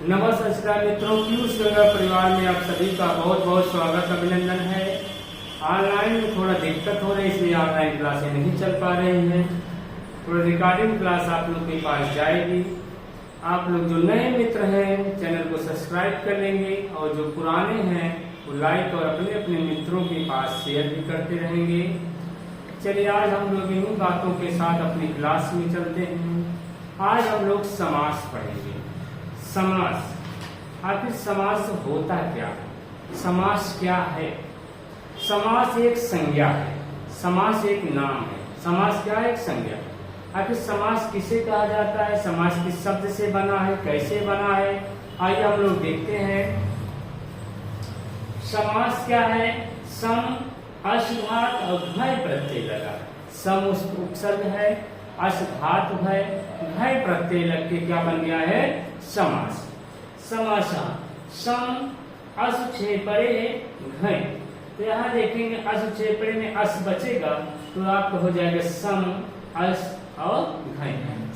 नमस्कार मित्रों, पीयूष गंगा परिवार में आप सभी का बहुत बहुत स्वागत अभिनंदन है। ऑनलाइन में थोड़ा दिक्कत हो रही है, इसलिए ऑनलाइन क्लासें नहीं चल पा रही हैं। थोड़ा रिकॉर्डिंग क्लास आप लोग के पास जाएगी। आप लोग जो नए मित्र हैं चैनल को सब्सक्राइब कर लेंगे और जो पुराने हैं वो लाइक और अपने अपने मित्रों के पास शेयर भी करते रहेंगे। चलिए आज हम लोग इन्हीं बातों के साथ अपनी क्लास में चलते हैं। आज हम लोग समास पढ़ेंगे। समास, आखिर समास होता क्या है? समास क्या है? समास एक संज्ञा है, समास एक नाम है। समास क्या है? एक संज्ञा। आखिर समास किसे कहा जाता है? समास किस शब्द से बना है, कैसे बना है? आइए हम लोग देखते हैं। समास क्या है? सम, अश धात और घय प्रत्यय लगा। सम उपसर्ग है, अश धातु है, घय प्रत्यय लग के क्या बन गया है? समास। समासा सम अस छेपड़े घय। तो यहाँ देखेंगे अस छेपड़े में अस बचेगा तो आपको हो जाएगा सम अस और घय,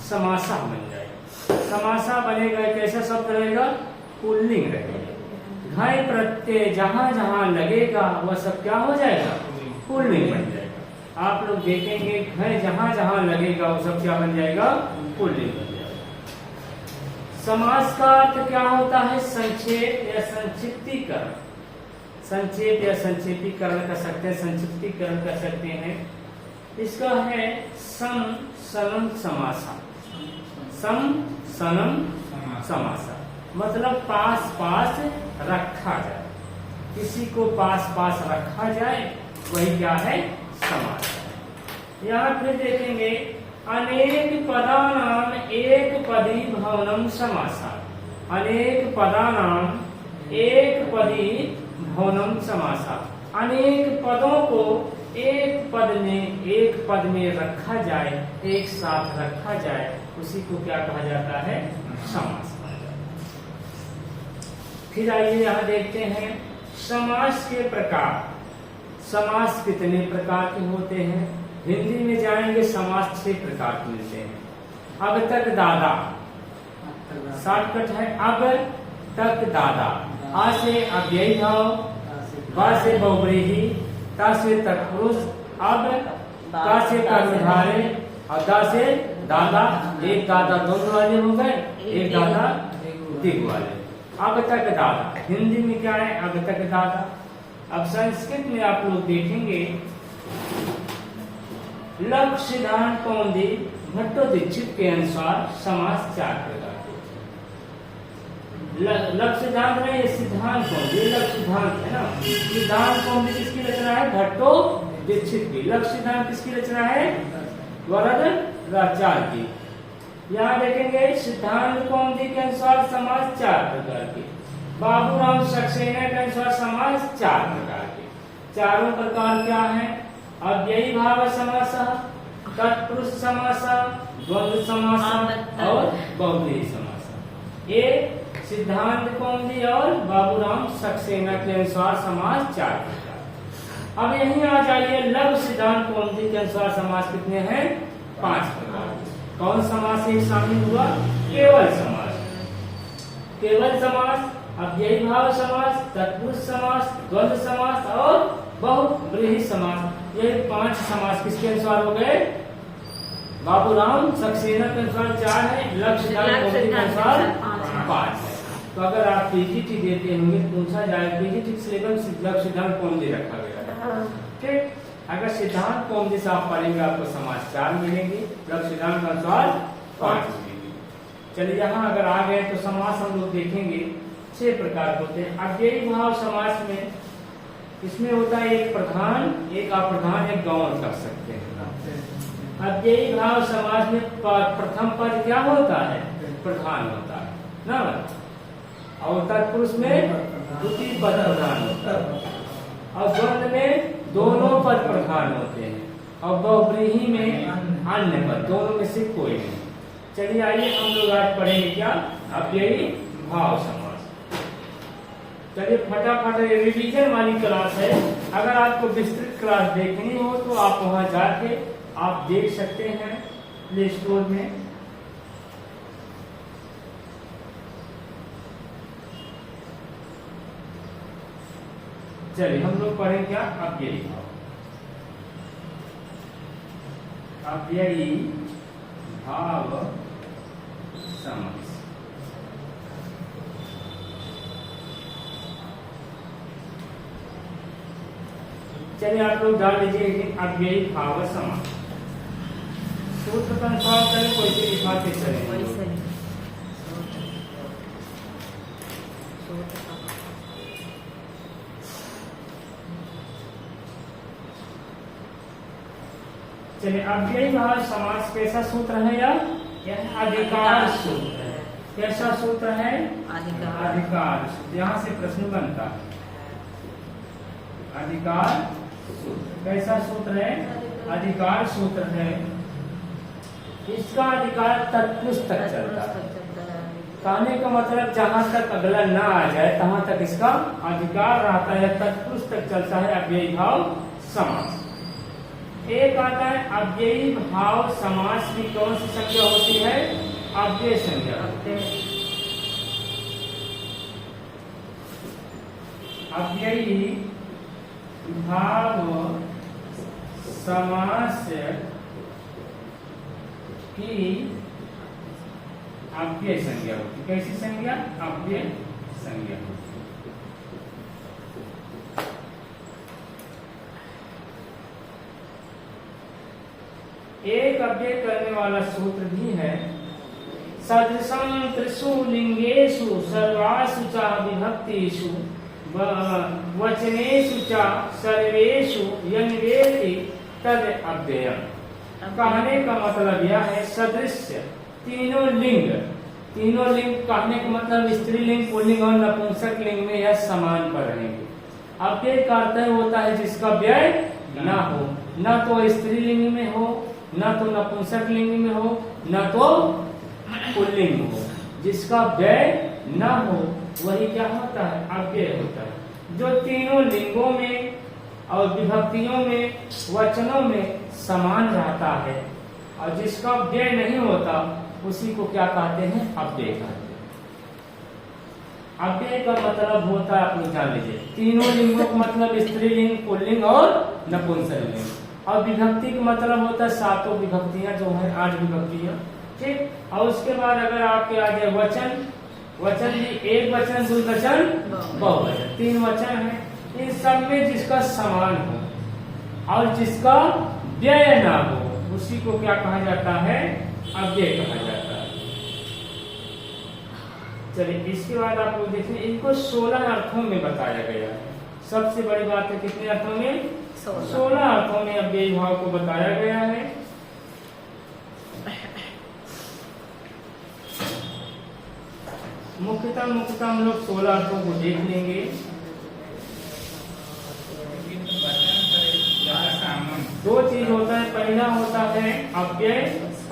समासा बन जाएगा। समासा बनेगा, कैसा शब्द रहेगा? पुल्लिंग रहेगा। घय प्रत्यय जहां जहां लगेगा वह सब क्या हो जाएगा? पुल्लिंग बन जाएगा। आप लोग देखेंगे घय जहां जहां लगेगा वो सब क्या बन जाएगा? पुल्लिंग बन जाएगा। समास का अर्थ क्या होता है? संक्षेप या संक्षिप्तीकरण। संक्षेप या संक्षेपीकरण कर सकते हैं, संक्षिप्तीकरण कर सकते हैं। इसका है सम सनम समासा। सम सनम समासा मतलब पास पास रखा जाए, किसी को पास पास रखा जाए वही क्या है? समास। यहाँ फिर देखेंगे अनेक पदानाम एक पदी भवनम समासा। अनेक पदानाम एक पदी भवनम समासा। अनेक पदों को एक पद में रखा जाए, एक साथ रखा जाए, उसी को क्या कहा जाता है? समास। फिर आइए यहाँ देखते हैं समास के प्रकार। समास कितने प्रकार के होते हैं? हिंदी में जाएंगे समास 6 प्रकार के मिलते हैं। अब तक दादा, शॉर्टकट है अब तक दादा। आ से अव्ययी भाव, बा से बहुव्रीहि, ता से तत्पुरुष, अब का से कर्मधारय और दा से दादा। एक दादा दोनों वाले हो गए, एक दादा दिग वाले। अब तक दादा हिंदी में क्या है? अब तक दादा। अब संस्कृत में आप लोग देखेंगे लक्ष्य सिद्धांत कौंदी भट्टो दीक्षित के अनुसार समास 4 प्रकार के। लक्ष्य सिद्धांत में ये सिद्धांत कौंदी, लक्ष्य सिद्धांत है ना। सिद्धांत कौंदी किसकी रचना है? भट्टो दीक्षित की। लक्ष्य सिद्धांत किसकी रचना है? वरदाचार्य की। यहाँ देखेंगे सिद्धांत कौंदी के अनुसार समास 4 प्रकार के। बाबूराम सक्सेना के अनुसार समास 4 प्रकार के। चारों प्रकार क्या है? अव्ययी भाव समास, तत्पुरुष समास, द्वंद्व समास और बहुव्रीहि समास। ये सिद्धांत कौंदी और बाबूराम सक्सेना के अनुसार समास 4 प्रकार। अब यहीं आ जाइए, लघु सिद्धांत कौंदी के अनुसार समास कितने हैं? 5 प्रकार। कौन समास ये शामिल हुआ? केवल समास, केवल समास, अव्ययी भाव समास, तत्पुरुष समास, द्वंद्व समास और बहुव्रीहि समास। ये 5 समास किसके अनुसार हो गए? बाबूराम सक्सेना के अनुसार 4 है, लक्ष्य सिद्धांत कौंदी के अनुसार 5 है। तो अगर आप पीजीटी देते होंगे पूछा जाए पीजीटी सिलेबस लक्ष्य सिद्धांत कौंदी रखा गया है, ठीक। अगर सिद्धांत कौंदी से आप पढ़ेंगे आपको समास 4 मिलेंगे, लक्ष्य सिद्धांत के अनुसार 5 मिलेंगे। चलिए यहाँ अगर आ गए तो समास हम लोग देखेंगे 6 प्रकार होते हैं। अव्ययी भाव समास में इसमें होता है एक प्रधान, एक अप्रधान, एक गौण कर सकते हैं। अव्ययी भाव समास में प्रथम पद क्या होता है? प्रधान होता है ना, और तत्पुरुष में द्वितीय पद प्रधान होता है, और द्वंद्व में दोनों पद प्रधान होते हैं, और बहुव्रीहि में अन्य पद, दोनों में से कोई नहीं। चलिए आइए हम लोग आज पढ़ेंगे क्या? अव्ययी भाव समास। चलिए फटाफट रिवीजन वाली क्लास है। अगर आपको विस्तृत क्लास देखनी हो तो आप वहां जाके आप देख सकते हैं प्ले स्टोर में। चलिए हम लोग पढ़ें क्या अव्ययी भाव। अव्ययी भाव समास। चलिए आप लोग डाल लीजिए अव्ययी भाव समास। सूत्र कंफर्म करें, कोई से लिखाते चलें। चलिए अव्ययी भाव समास कैसा सूत्र है यह अधिकार सूत्र है। कैसा सूत्र है? अधिकार सूत्र। यहाँ से प्रश्न बनता है अधिकार सूत्र। कैसा सूत्र है? अधिकार सूत्र है। इसका अधिकार तत्पुरुष तक चलता है। कहने का मतलब जहां तक अगला ना आ जाए तहां तक इसका अधिकार रहता है, तत्पुरुष तक चलता है अव्ययी भाव समास। एक आता है अव्ययी भाव समास की कौन सी संज्ञा होती है? अव्यय संज्ञा। अव्ययी भाव समास की अव्यय संज्ञा होती। कैसी संज्ञा? अव्यय संज्ञा। एक अव्यय करने वाला सूत्र भी है। सदृशं त्रिषु लिंगेषु सर्वासु च विभक्तिषु वचनेषु च सर्वेषु यन्वेति तद अव्ययम्। कहने का मतलब यह है सदृश्य तीनों लिंग कहने का मतलब स्त्रीलिंग, पुल्लिंग और नपुंसक लिंग में यह समान पर रहेंगे। अव्यय का अर्थ होता है जिसका व्यय ना हो, न तो स्त्रीलिंग में हो, न तो नपुंसक लिंग में हो, न तो पुल्लिंग में हो। जिसका व्यय न हो वही क्या होता है? अव्यय होता है। जो तीनों लिंगों में और विभक्तियों में, वचनों में समान रहता है और जिसका व्यय नहीं होता उसी को क्या कहते हैं? अव्यय कहते हैं। अव्यय का मतलब होता है, आप लोग जान लीजिए, तीनों लिंगों का मतलब स्त्रीलिंग, पुल्लिंग और नपुंसक लिंग। और विभक्ति का मतलब होता है सातों विभक्तियां जो है, 8 विभक्तियां, ठीक। और उसके बाद अगर आपके आ जाए वचन भी एक वचन, दो वचन, बहुवचन, 3 वचन है। इन सब में जिसका समान हो और जिसका व्यय ना हो उसी को क्या कहा जाता है? अव्यय कहा जाता है। चलिए इसके बाद आप लोग देखें, इनको 16 अर्थों में बताया गया है। सबसे बड़ी बात है कितने अर्थों में? 16 अर्थों में अव्ययी भाव को बताया गया है। मुख्यतः हम लोग 16 अर्थों को देख लेंगे। दो चीज होता है, पहला होता है अव्यय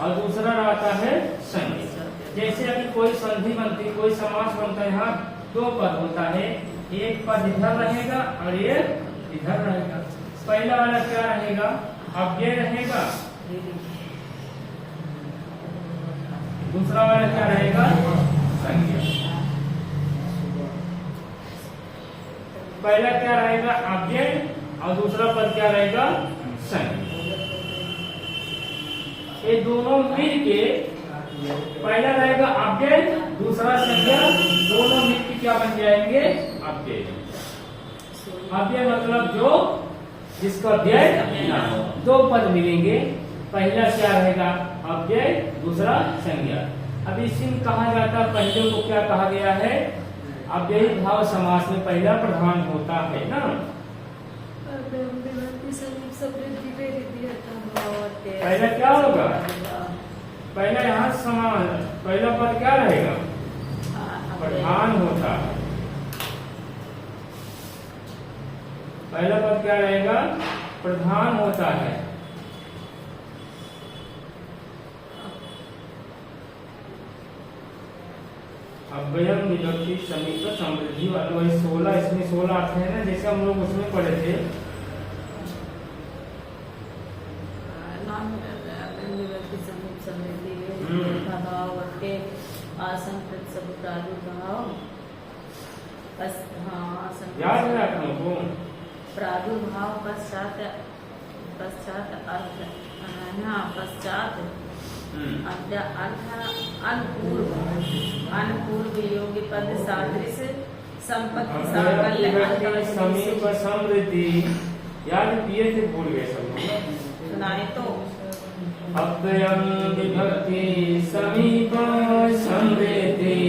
और दूसरा रहता है संधि। जैसे अभी कोई संधि बनती, कोई समास बनता है, यहाँ 2 पद होता है, एक पद इधर रहेगा और एक इधर रहेगा। पहला वाला क्या रहेगा? अव्यय रहेगा। दूसरा वाला क्या रहेगा? संज्ञा। पहला क्या रहेगा? अव्यय और दूसरा पद क्या रहेगा? संज्ञा। ये दोनों मिलके, पहला रहेगा अव्यय, दूसरा संज्ञा, दोनों मिलके क्या बन जाएंगे? अव्यय। अव्यय मतलब जो जिसका व्यय ना हो। 2 पद मिलेंगे, पहला क्या रहेगा? अव्यय, दूसरा संज्ञा। अब इसी में कहा जाता है, पहले को क्या कहा गया है? अव्ययी भाव समास में पहला प्रधान होता है ना। पहला क्या होगा? पहला यहाँ समान, पहला पद क्या रहेगा? प्रधान होता है। पहला पद क्या रहेगा? प्रधान होता है। अव्ययम विभक्ति समीप समृद्धि वाला वही 16, इसमें 16 अर्थ है ना, जैसे हम लोग उसमें पढ़े थे। याद है आप लोगों को? प्रादुर्भाव पश्चात पश्चात अर्थ पश्चात अनुपूर्व योग्य पद सादृश संपत्ति साकल्य समीप समृद्धि याद किए थे, भूल गए सब लोग। सुनाए तो अव्ययम विभक्ति समीप समृद्धि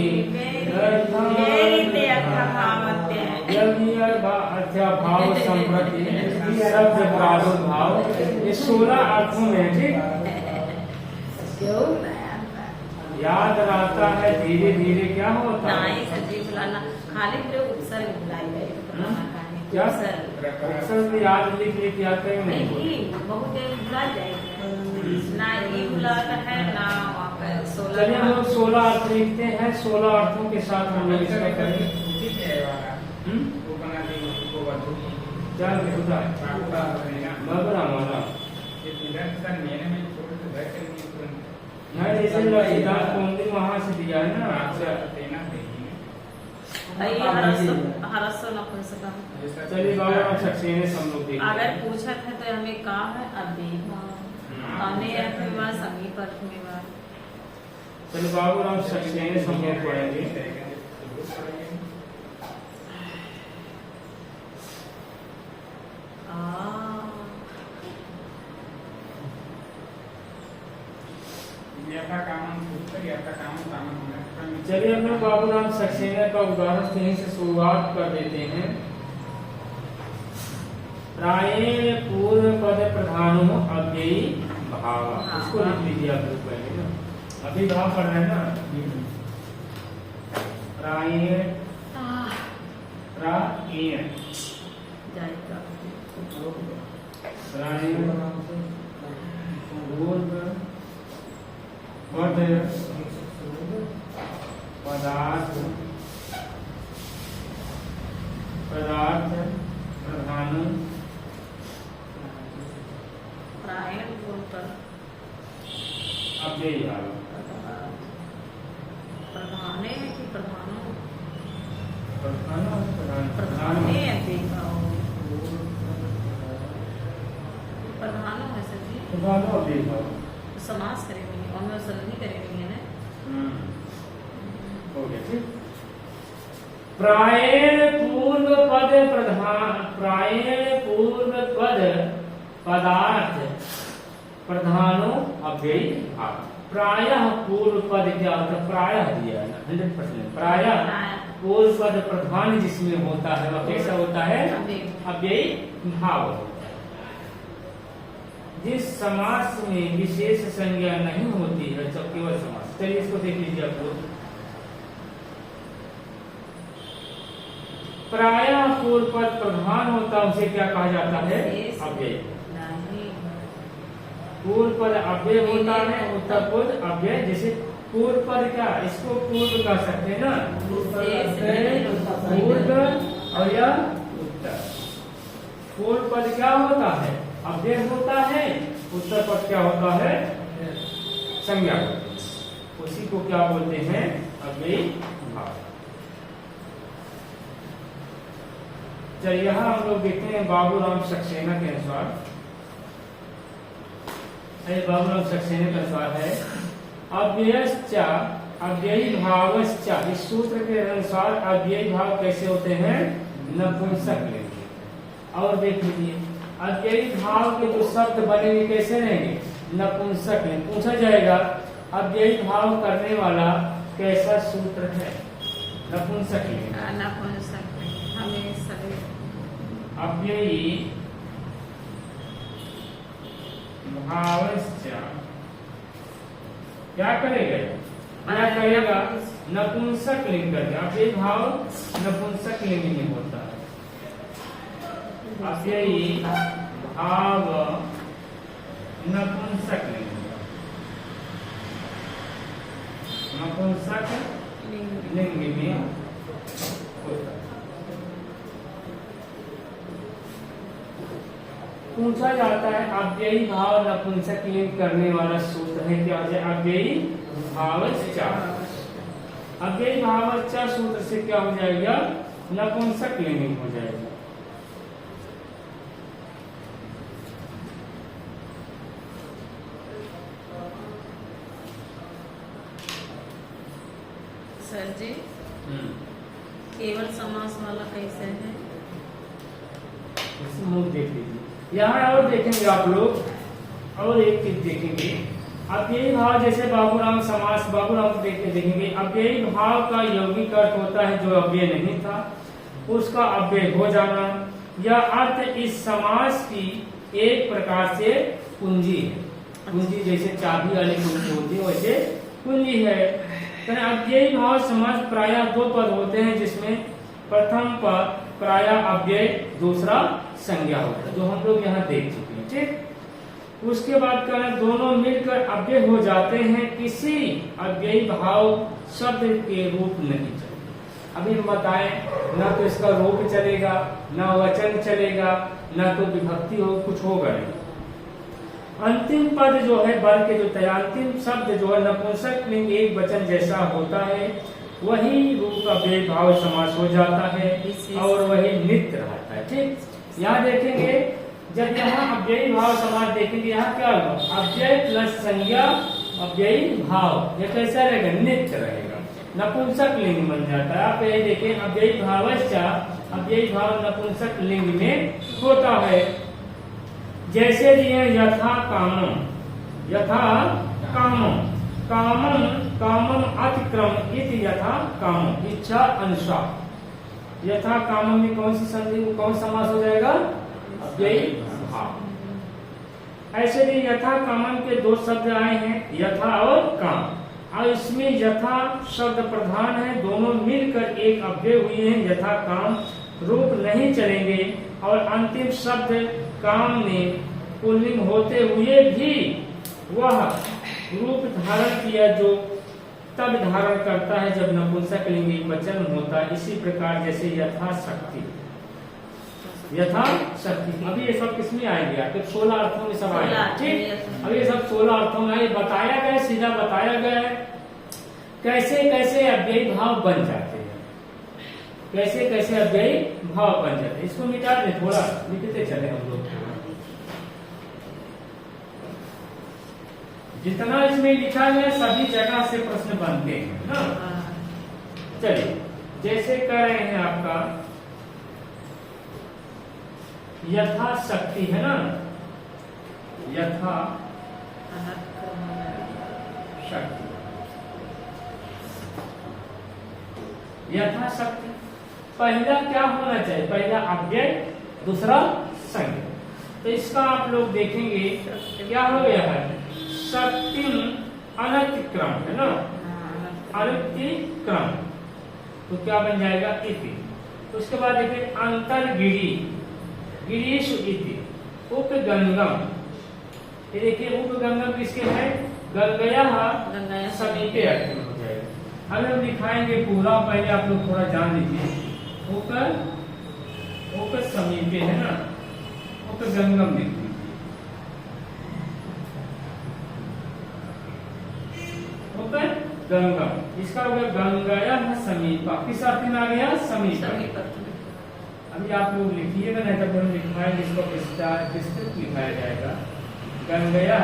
भाव संप्रति शब्द प्रादुर्भाव, ये 16 अर्थों में, ठीक याद रहता है। धीरे धीरे क्या होता है, खाली उपसर्ग क्या उपसर्ग याद लिख लिख याद करें नहीं, बहुत देर भुला जाएगा ना, ये भुलाता है ना। चलिए हम लोग 16 अर्थ लिखते हैं, 16 अर्थों के साथ हम लोग इसका करेंगे। क्या लिखा है जैसे वहाँ से दिया है ना। चलिए बाबा हम सक्सेने हम लोग देखते हैं। अगर पूछा था तो हमें कहा है अभी समीप अर्थ में बात। चलिए बाबू हम सक्सेने हम लोग पढ़ेंगे। चलिए हम लोग बाबूराम सक्सेना का उदाहरण यहीं से शुरुआत कर देते हैं। प्रायेण पूर्व पद प्रधानो अव्ययी भाव, इसको लिख लीजिए आप लोग पहले ना, अभी भाव पढ़ रहे हैं ना। प्रायेण प्रायेण पूर्व पद पदार्थ पदार्थ प्रधान प्रायण अव्ययी भाव। प्रधाने कि प्रधानो प्रधानो है सर जी, प्रधानो अव्ययी भाव। समास करेंगे और मैं सरल नहीं करेंगे ना। हो गया ठीक। प्रायेण पूर्व पद प्रधान, प्रायेण पूर्व पद पदार्थ प्रधानो अव्ययी भाव। प्रायः पूर्व पद क्या होता है, प्रायः दिया है 100%। प्रायः पूर्व पद प्रधान जिसमें होता है वह कैसा होता है, अव्ययी भाव होता है। जिस समास में विशेष संज्ञा नहीं होती है जब केवल समास। चलिए इसको देख लीजिए आप लोग। प्रायः पूर्व पद प्रधान होता है, उसे क्या कहा जाता है, अव्यय। पूर्व पद अव्यय होता है, उत्तर पद अव्यय। जैसे पूर्व पद क्या, इसको पूर्व कह सकते हैं ना, पूर्व और यह उत्तर। पूर्व पद क्या होता है, अव्यय होता है। उत्तर पद क्या होता है, संज्ञा होती है। उसी को क्या बोलते हैं, अव्ययी भाव। चलिए यहाँ हम लोग देखते हैं बाबूराम सक्सेना के अनुसार। बाबूराम सक्सेना के अनुसार है अव्ययश्च अव्ययी भावश्च। इस सूत्र के अनुसार अव्ययी भाव कैसे होते हैं, नपुंसक लिंग। और देख लीजिए अव्ययी भाव के जो शब्द बनेंगे कैसे रहेंगे, नपुंसक लिंग। पूछा जाएगा अव्ययी भाव करने वाला कैसा सूत्र है, नपुंसक लिंग। अव्ययी भावश्च क्या करेगा, क्या करेगा, नपुंसक लिंग करके। अव्ययी भाव नपुंसक लिंग में होता है। अव्ययी भाव नपुंसक लिंग, नपुंसक लिंग में होता है। पूछा जाता है अव्ययी भाव नपुंसक लिंग करने वाला सूत्र है क्या, अव्ययी भावश्च। अव्ययी भावश्च सूत्र से क्या हो जाएगा, नपुंसक लिंग हो जाएगा। सर जी केवल समास वाला कैसे है? मुंह देख लीजिए। यहाँ और देखेंगे आप लोग, और एक चीज देखेंगे। अब यही भाव जैसे बाबूराम समास, बाबूराम देखेंगे। अब यही भाव का यौगिक अर्थ होता है जो अव्यय नहीं था, उसका अव्यय हो जाना। यह अर्थ इस समास की एक प्रकार से कुंजी है। कुंजी जैसे चाबी वाली कुंजी होती है, वैसे कुंजी है। तो अव्ययी भाव समास प्रायः दो पद होते हैं, जिसमें प्रथम पद प्रायः अव्यय, दूसरा संज्ञा होता है, जो हम लोग यहाँ देख चुके हैं। ठीक, उसके बाद कहना दोनों मिलकर अव्यय हो जाते हैं, किसी अव्ययी भाव शब्द के रूप नहीं चलेगा। अभी हम बताएं, ना तो इसका रूप चलेगा, ना वचन चलेगा, ना तो विभक्ति हो, कुछ होगा नहीं। अंतिम पद जो है बल के जो अंतिम शब्द जो है नपुंसक लिंग एक वचन जैसा होता है, वही रूप का भाव समास हो जाता है और वही नित्य रहता है। ठीक, यहाँ देखेंगे जब यहाँ अव्ययी भाव समास देखेंगे, यहाँ क्या होगा? अव्यय प्लस संज्ञा अव्ययी भाव, ये कैसा रहेगा? नित्य रहेगा, नपुंसक लिंग बन जाता है। आप ये देखें, अव्ययी भावश्च, अव्ययी भाव नपुंसक लिंग में होता है। जैसे दिए यथा कामम, यथा कामम, कामम कामम अतिक्रम इति यथा कामम, इच्छा अनुसार। यथा कामम में कौन सी संधि, कौन समास हो जाएगा? अव्ययी भाव। ऐसे भी यथा कामम के दो शब्द आए हैं, यथा और काम, और इसमें यथा शब्द प्रधान है, दोनों मिलकर एक अव्यय हुए हैं। यथा काम रूप नहीं चलेंगे, और अंतिम शब्द काम में पुल्लिंग होते हुए भी वह रूप धारण किया जो तब धारण करता है जब नपुंसक लिंग वचन होता है। इसी प्रकार जैसे यथा शक्ति, यथा शक्ति। अभी ये सब किसमें आएंगे? आपके 16 अर्थों में सब आएंगे। ठीक, अभी ये सब 16 अर्थों में आए, बताया गया, सीधा बताया गया है कैसे कैसे अव्ययी भाव बन जाते हैं, कैसे कैसे अव्ययी भाव बन जाते हैं। इसको मिटा दे, थोड़ा लिखते चले हम लोग। जितना इसमें लिखा है सभी जगह से प्रश्न बनते हैं ना। चलिए, जैसे कह रहे हैं आपका यथा शक्ति है ना, यथा शक्ति, यथा शक्ति। पहला क्या होना चाहिए? पहला अव्यय, दूसरा संज्ञा। तो इसका आप लोग देखेंगे क्या हो गया है? शक्तिम अनतिक्रम है ना, अनतिक्रम, तो क्या बन जाएगा? इति। उसके बाद देखिए अंतर्गिरी, गिरीश इति, उपगंगम। ये देखिए उपगंगम किसके है? गंगया समीपे अर्थ में हो जाएगा। अब हम दिखाएंगे पूरा, पहले आप लोग थोड़ा जान लीजिए। ऊपर समीपे है ना, उपगंगम देखिए, गंगम, इसका हो गया गंगया समीपा। किस अर्थ में आ गया? समीपा। अभी आप लोग लिखिएगा, नहीं तो हम लिखवाएंगे, इसको विस्तृत लिखाया जाएगा। गंगया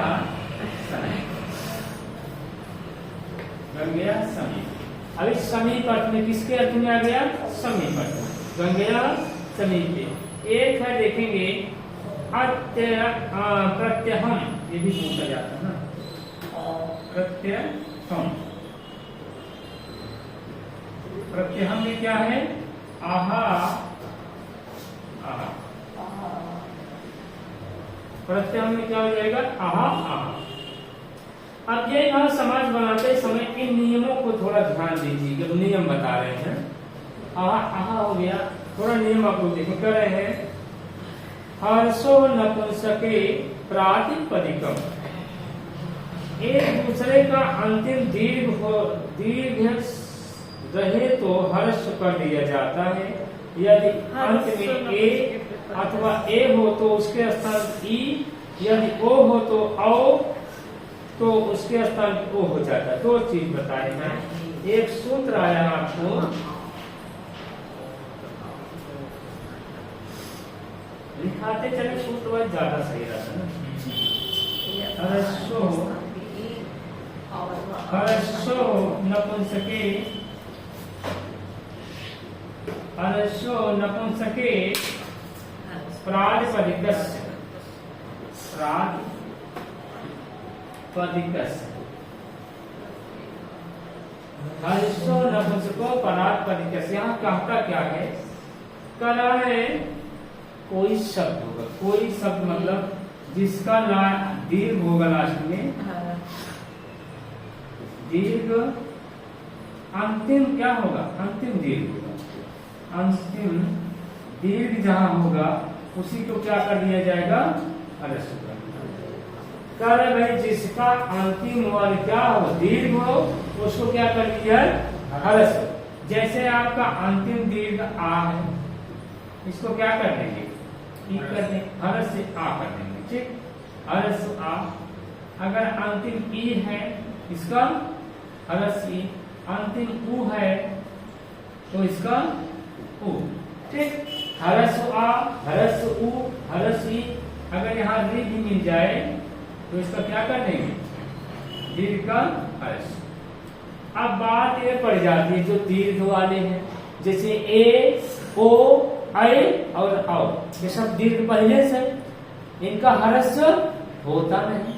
समीप, गंगया समीप। अब इस समीप अर्थ में किसके अर्थ में आ गया? समीप अर्थ में, गंगया समीप। एक है देखेंगे प्रत्यहम, ये भी पूछा जाता है ना, प्रत्यहम। प्रत्यहम में क्या है? आहा, आहा। प्रत्यहम में क्या हो जाएगा? आहा, आहा। अब ये यहाँ समाज बनाते समय इन नियमों को थोड़ा ध्यान दीजिए, जब नियम बता रहे हैं। आहा, आहा हो गया, थोड़ा नियम आप लोग देखें। कर रहे हैं हर्षो नपुंसके प्रातिपदिकम, एक दूसरे का अंतिम दीर्घ रहे तो हर्ष कर दिया जाता है। यदि अंत में ए अथवा ए हो तो उसके स्थान ई, यदि ओ हो तो औ, तो उसके स्थान ओ हो जाता है। दो चीज बताए हैं। एक सूत्र आया आपको, लिखाते चले सूत्र वह ज्यादा सही रहता है। हर्षो नपुंसके हर्षो नपुंसके प्रातिपदिकस्य हर्षो नपुंसको प्रातिपदिकस्य। यहाँ कहता क्या है, कह रहा है कोई शब्द होगा, कोई शब्द मतलब जिसका दीर्घ होगा लास्ट में, दीर्घ अंतिम क्या होगा, अंतिम दीर्घ होगा, अंतिम दीर्घ जहां होगा उसी को क्या कर दिया जाएगा, ह्रस्व कर दिया। कह रहे भाई जिसका अंतिम वर्ग क्या हो, दीर्घ हो, उसको क्या कर दिया, ह्रस्व। जैसे आपका अंतिम दीर्घ आ है, इसको क्या कर देंगे, ई कर देंगे, ह्रस्व आ कर देंगे, ठीक, ह्रस्व आ। अगर अंतिम ई है इसका ह्रस्व ई, अंतिम उ है तो इसका उ, ठीक, ह्रस्व आ, ह्रस्व उ, ह्रस्व ई। अगर यहाँ री भी मिल जाए तो इसका क्या कर देंगे, दीर्घ का ह्रस्व। अब बात ये पड़ जाती है जो दीर्घ वाले हैं, जैसे ए, ओ, ऐ और औ, ये सब दीर्घ पहले से, इनका ह्रस्व होता नहीं।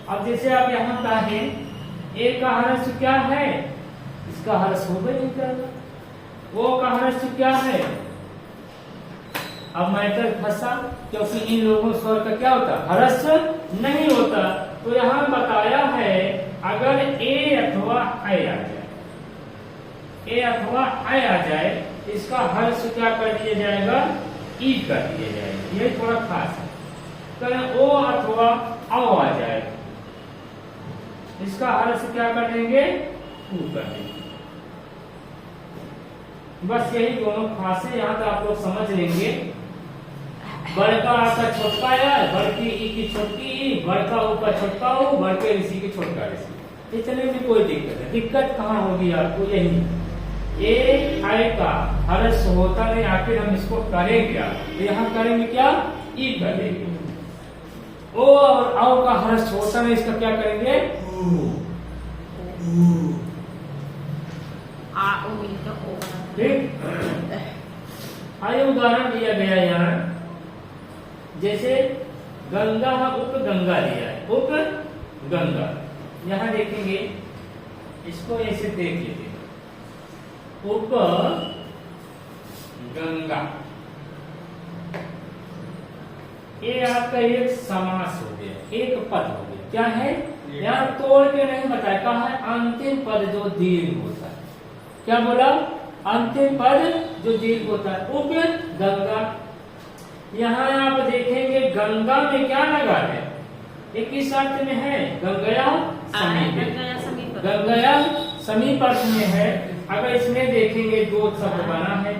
अब जैसे आप यहाँ कहें ए का ह्रस्व क्या है, इसका ह्रस्व होगा नहीं करेगा। वो का ह्रस्व क्या है, अब मैटर फंसा, क्योंकि इन लोगों स्वर का क्या होता, ह्रस्व नहीं होता। तो यहाँ बताया है अगर ए अथवा ऐ आ जाए, ए अथवा ऐ आ जाए, इसका ह्रस्व क्या कर दिया जाएगा, ई कर दिया जाएगा। ये थोड़ा खास है। कहें ओ अथवा औ आ जाए, इसका ह्रस्व क्या कर देंगे, ऊ कर देंगे। बस यही दोनों खास है, यहाँ तो आप लोग समझ लेंगे। बड़का आ का छोटका या, बड़की ई की छोटकी ई, बड़का ऊ का छोटका ऊ, बड़के ऋषि की छोटका ऋषि, इतने में कोई दिक्कत है। दिक्कत कहाँ होगी आपको, यही ए ऐ का ह्रस्व होता नहीं, आखिर हम इसको करें क्या, तो यहाँ करेंगे क्या, ई करेंगे। ओ और औ का ह्रस्व होता नहीं, इसका क्या करेंगे, ठीक। आइए उदाहरण दिया गया यहाँ, जैसे गंगा है, उप गंगा दिया है, उप गंगा। यहाँ देखेंगे, इसको ऐसे देख लीजिए, उप गंगा, ये आपका एक समास हो गया, एक पद हो गया। क्या है, यहाँ तोड़ के नहीं बताया, कहा है अंतिम पद जो दीर्घ होता है। क्या बोला, अंतिम पद जो दीर्घ होता है, उप गंगा। यहाँ आप देखेंगे गंगा में क्या लगा है, एक किस अर्थ में है, गंगया समीप, गंगया समीप अर्थ में है। अगर इसमें देखेंगे दो शब्द बना है,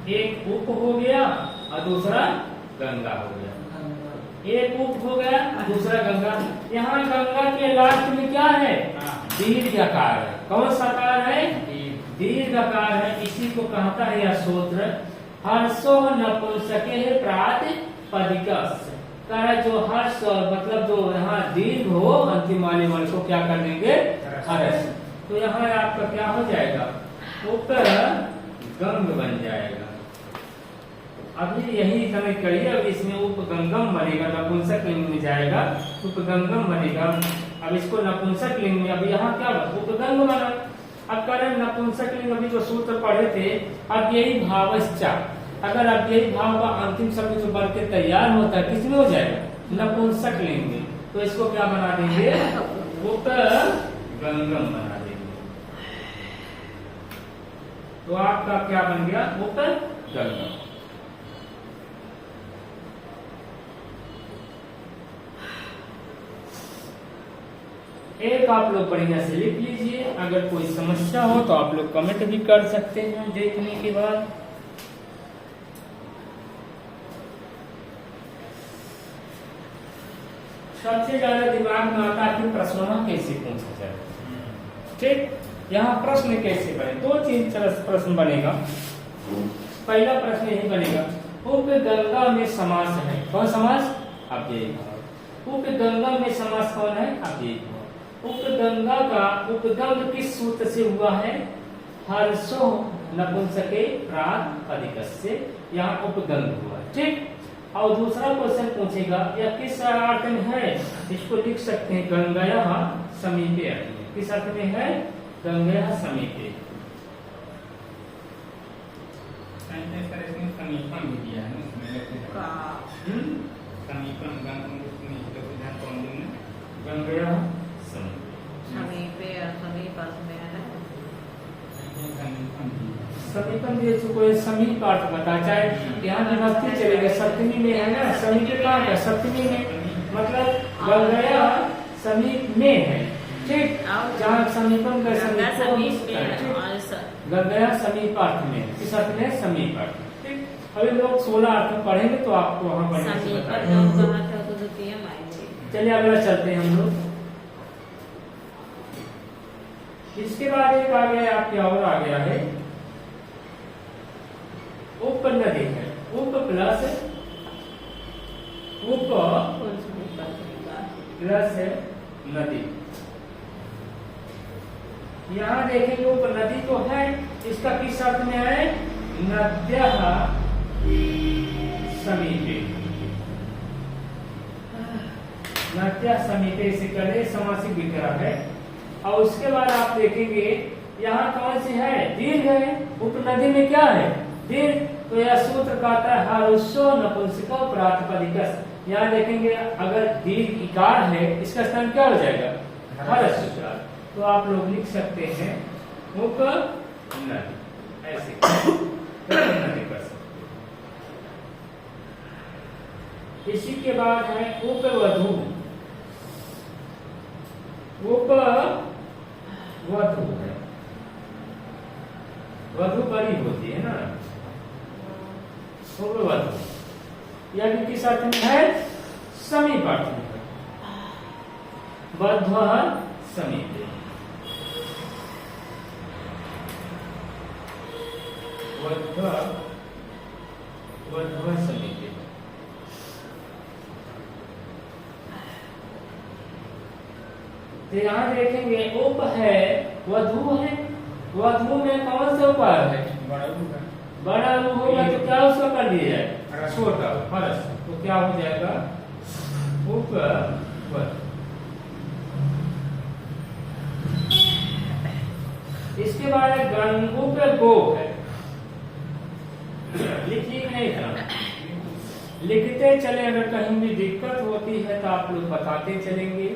एक उप हो गया और दूसरा गंगा हो गया, एक उप हो गया दूसरा गंगा। यहाँ गंगा के लास्ट में क्या है, दीर्घकार है। कौन सा कार है, दीर्घकार है। इसी को कहता है यह सूत्र, हर्षो नपुंसके प्रातिपदिकस्य। जो हर्ष मतलब जो यहाँ दीर्घ हो, अंतिम वाले वर्ग को क्या कर देंगे, ह्रस्व। तो यहाँ आपका क्या हो जाएगा, उत्तर गंग बन जाएगा। अभी यही समय करिए, अब इसमें उपगंगम बनेगा, नपुंसक लिंग में जाएगा, उपगंगम बनेगा। अब इसको नपुंसक लिंग में, अब यहाँ क्या उपगंग बना। अब करें नपुंसक लिंग, अभी जो सूत्र पढ़े थे, अब यही भावश्चा, अगर अब यही भाव का अंतिम शब्द जो बन के तैयार होता है, किसमें हो जाएगा, नपुंसक लिंग में। तो इसको क्या बना देंगे, उपगंगम बना देंगे। तो आपका क्या बन गया, उपगंगम। एक आप लोग बढ़िया से लिख लीजिए। अगर कोई समस्या हो तो आप लोग कमेंट भी कर सकते हैं देखने के बाद। सबसे ज्यादा दिमाग में आता है कि प्रश्न कैसे पूछा जाए। ठीक, यहाँ प्रश्न कैसे बने, दो तीन प्रश्न बनेगा। पहला प्रश्न यही बनेगा, उपगंगा में समास है, कौन समास, अव्ययी भाव। उपगंगा में समास कौन है, अव्ययी भाव। उपगंगा का उपगम किस सूत्र से हुआ है, हर्षो नपुंसके प्रातिपदिकस्य, यहाँ उपगंध हुआ। ठीक, और दूसरा क्वेश्चन पूछेगा यह किस अर्थ में है, इसको लिख सकते हैं गंगया समीपे अर्थ में। किस अर्थ में है, गंगया समीपे। समीपम भी दिया है का समीपम गंगया समीपे। समीपे और समीप अर्थ में है। समीपम दिए तो कोई समीप अर्थ बता, चाहे यहाँ विभक्ति चलेगा, सप्तमी में है ना, समीप कहाँ है, सप्तमी में, मतलब गंगया समीप में है। ठीक, जहाँ समीपम का गंगा समीप समीप में ठीक? और गंगया समीप अर्थ में, किस अर्थ में, समीप अर्थ। ठीक, अभी लोग 16 अर्थ पढ़ेंगे तो आपको वहाँ बढ़िया से समीप बताएंगे। जो कहा था तो द्वितीय मायने। चलिए अगला चलते हैं हम लोग। इसके बाद एक आ गया आपके और आ गया है उपनदी है, उप प्लस उप प्लस नदी। यहाँ देखेंगे उपनदी तो है, इसका किस अर्थ में है, नद्यः समीपे। नद्यः समीपे से करे समासिक विग्रह है। और उसके बाद आप देखेंगे यहाँ कौन सी है, दीर्घ है। उपनदी में क्या है, दीर्घ, तो यह सूत्र कहता है हर्षो नपुंसको प्रातिपदिकस्। यहाँ देखेंगे अगर दीर्घ इकार है, इसका स्थान क्या हो जाएगा, हर्ष इकार। तो आप लोग लिख सकते हैं उपनदी, ऐसे उपनदी कर सकते। इसी के बाद है उपवधू। उपवधू है, वधू बड़ी होती है ना, उपवधू। यह भी किस अर्थ में है, समीप अर्थ में है। बद्ध समीपे, बद्ध समीपे। तो यहाँ देखेंगे उप है, वधू है। वधू में कौन सा उपाय है, बड़ा रू होगा तो क्या उसका कर दिया जाए, छोटा हर्ष, तो क्या हो जाएगा, उपवधू। इसके बाद गंगू पे गो है, लिखिए नहीं था, लिखते चले, अगर कहीं भी दिक्कत होती है तो आप लोग बताते चलेंगे।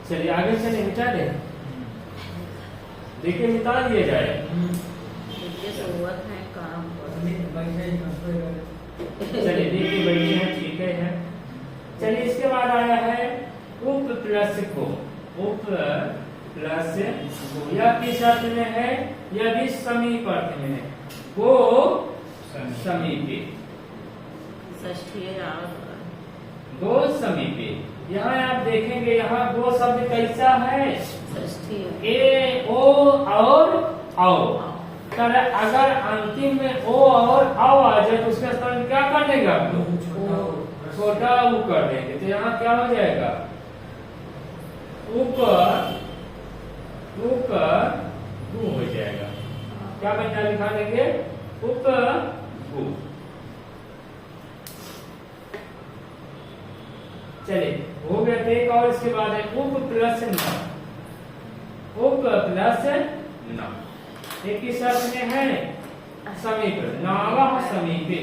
चलिए आगे चले, मिटा दे, देखिए मिटा दिया जाए। चलिए देखिए बैठे हैं, ठीक है। चलिए इसके बाद आया है उप प्लस को, उप प्लस को। यह किस अर्थ में है, यह भी समीप अर्थ में है, वो समीपे, दो समीपे। यहाँ आप देखेंगे यहाँ दो शब्द कैसा है, ए ओ और औ। अगर अंतिम में ओ और औ आ जाए तो उसका स्थान क्या कर देंगे आप लोग, छोटा ऊ कर देंगे। तो यहाँ क्या हो जाएगा, ऊपर गु हो जाएगा। क्या बच्चा लिखा देंगे, उपगु। चलिए हो गया एक, और इसके बाद है उप प्लस न। उप प्लस न एक किस अर्थ में है, समीप, नावः समीपे,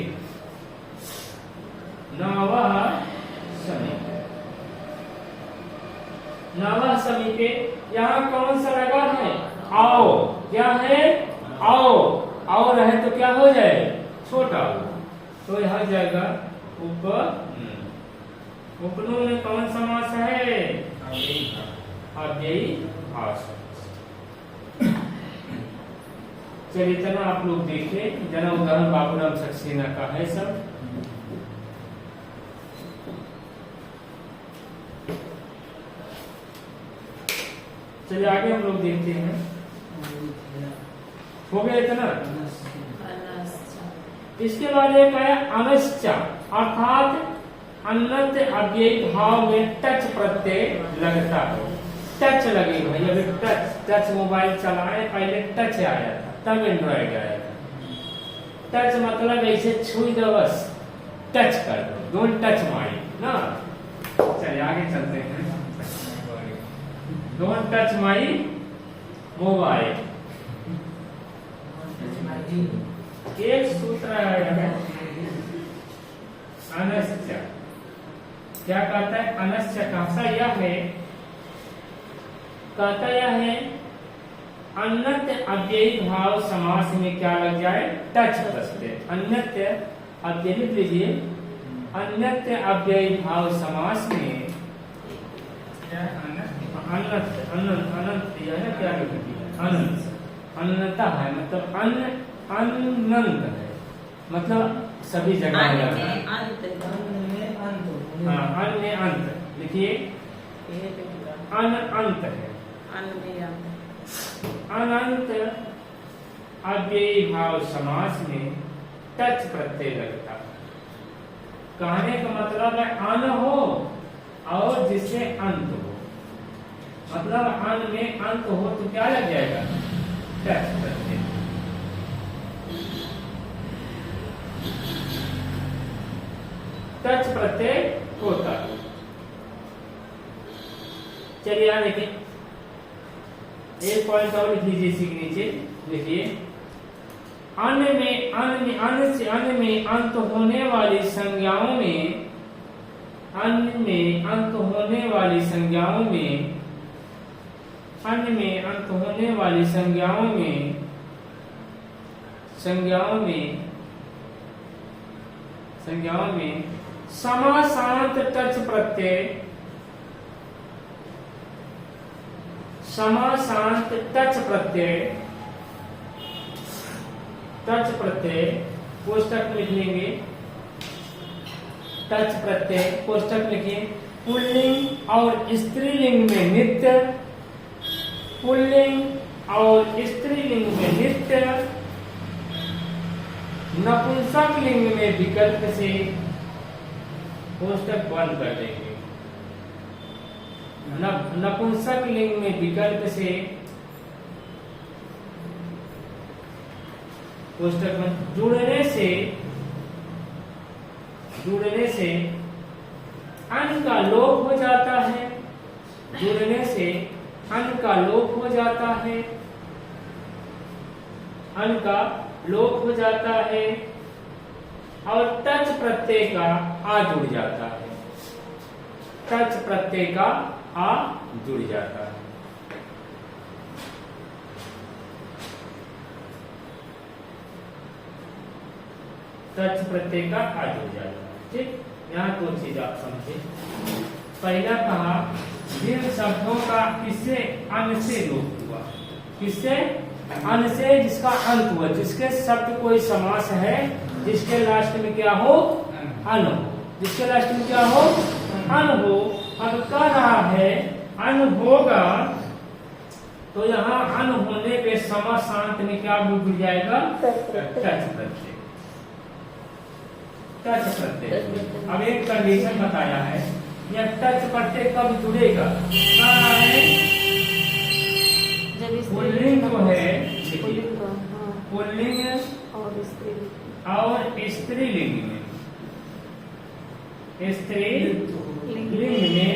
नावः समीपे, नावः समीपे। यहाँ कौन सा लगा है, आओ। क्या है, आओ, आओ रहे तो क्या हो जाए, छोटा। तो यहाँ जाएगा उपनू में कौन समास है, अव्ययी भाव। चलिए इतना आप लोग देखिए, जना उदाहरण बाबूराम सक्सेना का है सब। चलिए आगे हम लोग देखते हैं। हो गया इतना। अनश्च इसके बाद एक है अनश्च, अर्थात अन्नत अव्ययी भाव में टच प्रत्यय लगता हो। टच लगे भाई, अभी टच मोबाइल चलाए, पहले टच आया था, तब एंड्रॉइड आया था। टच मतलब ऐसे छुई दो बस, टच कर दो, डोंट टच माई ना। चलिए आगे चलते हैं। डोंट टच माई मोबाइल, एक सूत्र है अनश्च। क्या कहता है अनश्च? कहता यह है, कहता यह है अन्नत अव्ययी भाव समास में क्या लग जाए? टच प्रत्यय। अन्नत अव्ययी, लिख लीजिए, अन्नत अव्ययी भाव समास में अनंत अनंत अनंत दिया है, क्या अनंत अन्नता है, मतलब अन्न अनंत है, मतलब सभी जगह अन्य है। में अंत हाँ, अन्न में अंत लिखिए, अन अंत है, अन्न में अंत अनंत अव्ययी भाव समास में टच प्रत्यय लगता है। कहने का मतलब है अन हो और जिससे अंत हो, मतलब अन में अंत हो तो क्या लग जाएगा? टच प्रत्यय। टच प्रत्यय होता है। चलिए यहां देखिए, एक पॉइंट और लिख लीजिए इसी के नीचे, देखिए अन्न में अन्न से अन्न में अंत होने वाली संज्ञाओं में, अन्न में अंत होने वाली संज्ञाओं में, अन्न में अंत होने वाली संज्ञाओं में, संज्ञाओं में समासांत टच प्रत्यय, समासांत टच प्रत्यय, टच प्रत्यय कोष्टक में लिख लेंगे, टच प्रत्यय कोष्टक लिखिए, पुल्लिंग और स्त्रीलिंग में नित्य, पुल्लिंग और स्त्रीलिंग में नित्य, नपुंसक लिंग में विकल्प से, कोष्टक बंद कर देंगे, नपुंसक लिंग में विकल्प से, कोष्टक में जुड़ने से अन का लोप हो जाता है, जुड़ने से अन का लोप हो जाता है, अन का लोप हो जाता है और टच प्रत्यय का आ जुड़ जाता है, टच प्रत्यय का आ जुड़ जाता है। टच प्रत्यय का आ जुड़ जाता है। ठीक, यहाँ दो चीज आप समझे। पहला कहा जिन शब्दों का किससे अन से लोप हुआ, किससे अन से, जिसका अंत हुआ, जिसके शब्द कोई समास है जिसके लास्ट में क्या हो? अन हो, जिसके लास्ट में क्या हो? अन हो। अब कह रहा है अन होगा तो यहाँ अन होने पे समासांत में क्या जुड़ जाएगा? टच प्रत्यय, टच प्रत्यय। अब एक कंडीशन बताया है, यह टच प्रत्यय कब जुड़ेगा? कह रहा है पुल्लिंग जो है, पुल्लिंग और स्त्रीलिंग में, स्त्रीलिंग में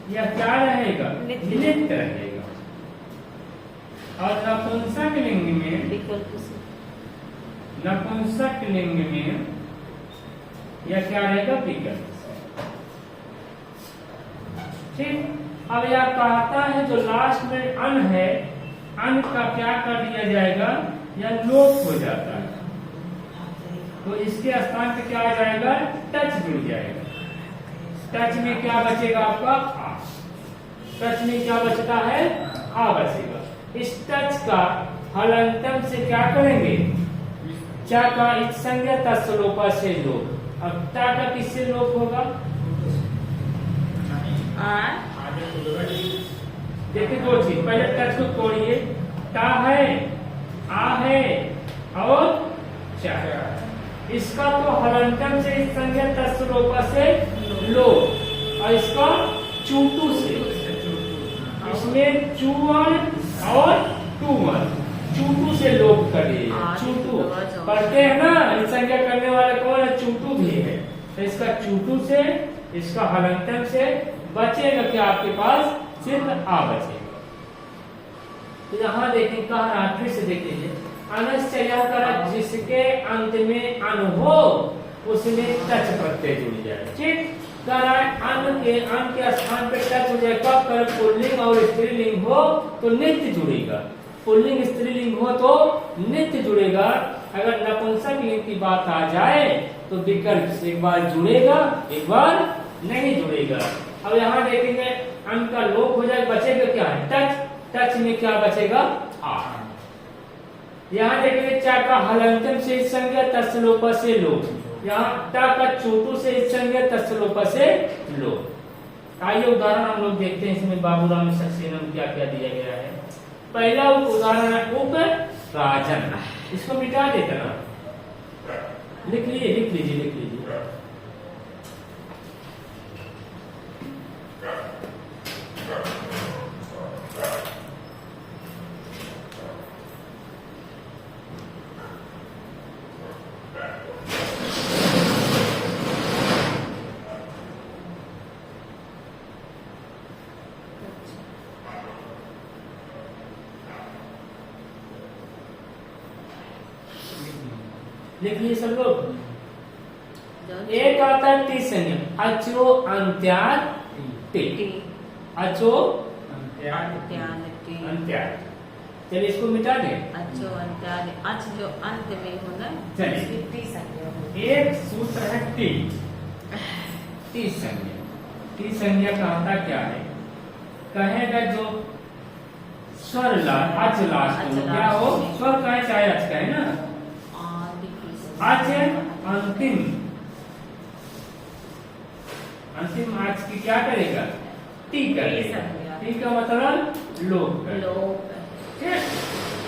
यह क्या रहेगा? नित्य रहेगा। और नपुंसक लिंग में, नपुंसक लिंग में यह क्या रहेगा? विकल्प। ठीक, अब यह कहता है जो लास्ट में अन है, अन का क्या कर दिया जाएगा? यह लोप हो जाता है, तो इसके स्थान पे क्या आ जाएगा? टच जुड़ जाएगा। टच में क्या बचेगा आपका? आ। टच में क्या बचता है? आ बचेगा। इस टच का हलंतम से क्या करेंगे? चा का संज्ञा तत्सलोपा से लोप। अब टा का किससे लोप होगा? देखिए दो चीज, पहले टच को तोड़िए, टा है, आ है और चा। इसका तो हलंतम से इस संज्ञा तस्लोपा से लो, और इसका चूटू से, इसमें चूवन और टूवन, चूटू से लोप करे। चूटू पढ़ते हैं ना, इस संज्ञा करने वाला कौन है? चूटू भी है। तो इसका चूटू से, इसका हलंतम से बचेगा क्या आपके पास? सिर्फ आ बचेगा। तो यहाँ देखें कह रहा, फिर से देखिए, अनश्च यह करा जिसके अंत में अन हो उसमें टच प्रत्यय जुड़ जाए। ठीक, कह रहा है अन के स्थान पे टच हो जाए। कब कर? पुल्लिंग और स्त्रीलिंग हो तो नित्य जुड़ेगा। पुल्लिंग स्त्रीलिंग हो तो नित्य जुड़ेगा। अगर नपुंसक लिंग की बात आ जाए तो विकल्प से एक बार जुड़ेगा, एक बार नहीं जुड़ेगा। अब यहाँ देखेंगे अन का लोप हो जाए, बचेगा क्या है? टच। टच में क्या बचेगा? आ। यहाँ देखेंगे चा का हलंतम से इस संज्ञा तस्लोपा से लो, यहाँ टा का चोटू से इस संज्ञा तस्लोपा से लो। आइए उदाहरण हम लोग देखते हैं इसमें बाबूराम सक्सेना में क्या क्या दिया गया है। पहला उदाहरण है उप राजन, इसको मिटा देते ना, लिख लीजिए लिख लीजिए लिख लीजिए। लिखिए सब लोग। एक आता है टी संज्ञा, अचो अंत्याद टी, अचो अंत्याद। चलिए इसको मिटा दें। अचो अंत्याद, अच जो अंत में होगा, चलिए टी संज्ञा। एक सूत्र है टी, टी संज्ञा। टी संज्ञा का आता क्या है? कहेगा जो स्वर अच लास्ट हो, क्या हो? स्वर का है चाहे अच का है ना। आज है अंतिम, अंतिम आज की क्या करेगा? टी करेगा। टी का मतलब लोप करेगा।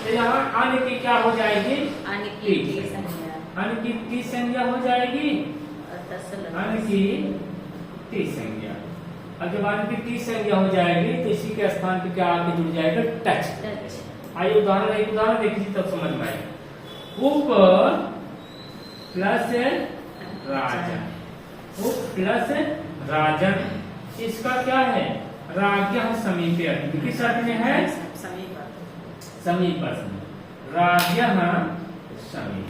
तो यहाँ अन की क्या हो जाएगी? अन की टी संज्ञा हो जाएगी। अन की टी संज्ञा, और जब अन की टी संज्ञा हो जाएगी तो इसी के स्थान पे क्या आके जुड़ जाएगा? टच। आइए उदाहरण, एक उदाहरण देखिए तब समझ में आएगा। ऊपर प्लस राजन, प्लस राजन, इसका क्या है? राज्ञ समीपे, किस अर्थ में है? समीप में, राज्ञ समीप।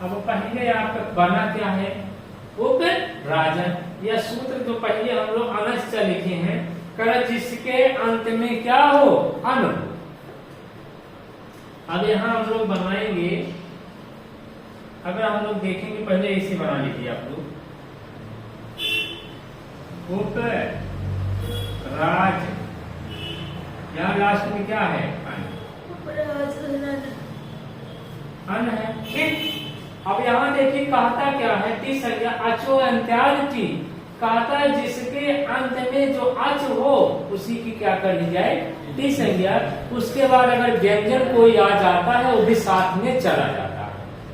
अब पहले आपका बना क्या है? उप राजन। यह सूत्र जो पहले हम लोग अनश्च लिखे हैं, कर जिसके अंत में क्या हो? अन हो। अब यहाँ हम लोग बनाएंगे, अगर हम लोग देखेंगे, पहले इसे बना लीजिए आप लोग। उप राज, यहाँ लास्ट में क्या है? अन है। ठीक, अब यहाँ देखिए कहता क्या है? टी संज्ञा अचो अंत्याद टी, कहता है जिसके अंत में जो अच हो उसी की क्या कर ली जाए? टी संज्ञा। उसके बाद अगर व्यंजन कोई आ जाता है वो भी साथ में चला जाता है।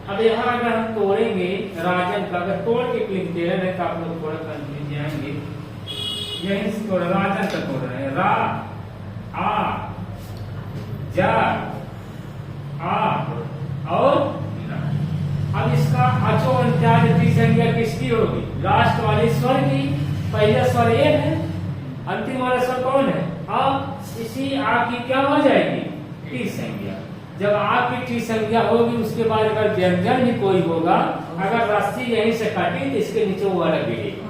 अब यहाँ अगर हम तोड़ेंगे राजन का, अगर तोड़ के क्लिक दे रहे हैं तो आप लोग थोड़ा कंफ्यूज जाएंगे। यहीं से तोड़, राजन का तोड़ रहे हैं। रा, आ, जा, आ और ना। अब इसका अचो अंत्याद टी संज्ञा किसकी होगी? लास्ट वाले स्वर की। पहला स्वर ए है, अंतिम वाला स्वर कौन है? आ। इसी आ की क्या हो जाएगी? टी संज्ञा। जब आपकी टी संज्ञा होगी उसके बाद अगर व्यंजन ही कोई होगा, अगर रस्सी यहीं से कटी तो इसके नीचे वो वाला गिरेगा।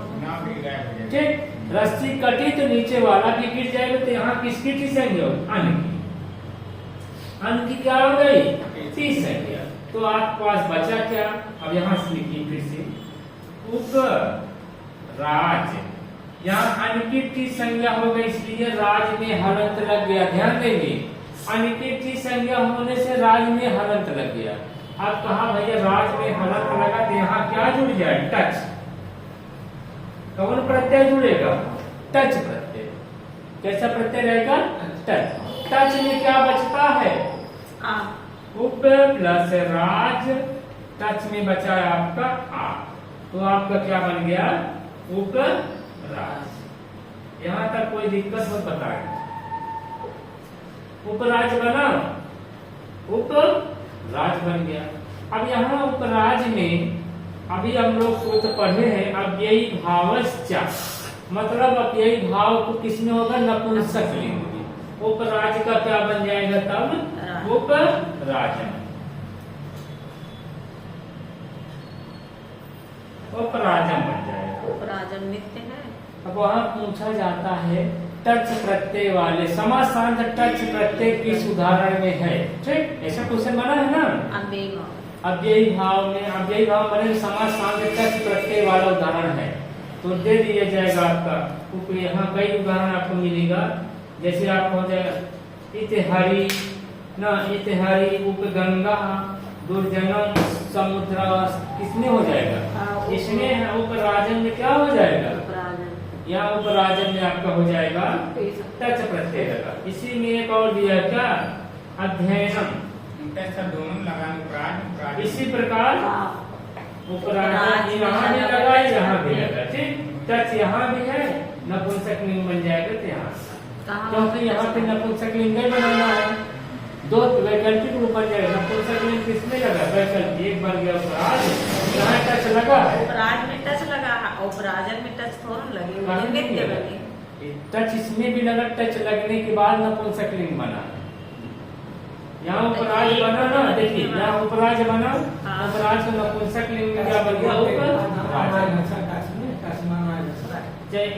ठीक, रस्सी कटी तो नीचे वाला भी गिर जाएगा। तो यहाँ किसकी टी संज्ञा होगी? अन की। अन की क्या हो गई? टी संज्ञा। तो आपके पास बचा क्या? अब यहाँ से लिखिए फिर से, उप राज। यहाँ अन की टी संज्ञा हो गई, इसलिए राज में हलंत लग गया। ध्यान देंगे, अनिकेत की संज्ञा होने से राज में हलंत लग गया। अब कहा भैया राज में हलंत लगा तो यहाँ क्या जुड़ जाए? टच। कौन प्रत्यय जुड़ेगा? टच प्रत्यय। कैसा प्रत्यय रहेगा? टच। टच में क्या बचता है? आ उप प्लस राज, टच में बचा है आपका आ, तो आपका क्या बन गया? उप राज। यहां तक कोई दिक्कत हो बताए? उपराज बना, उप राज बन गया। अब यहाँ उपराज में अभी हम लोग सूत्र पढ़े हैं, अव्ययी भावश्च, मतलब अव्ययी भाव को किसमें होगा? नपुंसक लिंग में। उपराज का क्या बन जाएगा तब? उपराजम। उपराजम बन जाएगा। उपराजम नित्य है। अब वहाँ पूछा जाता है टच प्रत्यय वाले समासांत टच प्रत्यय किस उदाहरण में है? ठीक, ऐसा क्वेश्चन बना है ना। अव्ययी भाव में, अव्ययी भाव बने समासांत टच प्रत्यय वाला उदाहरण है तो दे दिया जाएगा आपका। क्योंकि यहाँ कई उदाहरण आपको मिलेगा, जैसे आप हो जाएगा इतिहारी ना, इतिहारी उपगंगा दुर्जनम समुद्र, किसमें हो जाएगा? इसमें उपराजन में क्या हो जाएगा? यहाँ उपराजन में आपका हो जाएगा टच प्रत्यय लगा। इसी में एक और दिया क्या? अध्ययनम, दोनों लगा। इसी प्रकार उपराजन यहाँ भी लगा, यहाँ भी लगा। ठीक, टच यहाँ भी है, नपुंसक लिंग बन जाएगा यहाँ, क्योंकि यहाँ पे नपुंसक लिंग बनाना है। दो वैकल्पिक रूप बन जाएगा। नपुंसक लिंग किसमें लगा? वैकल्पिक। एक बन गया उपराज, यहाँ टच लगा है, उपराज में टच लगा है, उपराजन में टच थोड़ा लगे, नित्य बने। टच इसमें भी लगा, टच लगने के बाद नपुंसक लिंग बना। यहाँ उपराज बना ना, देखिए यहाँ उपराज बना, उपराज को नपुंसक लिंग में क्या बन गया? उपराज।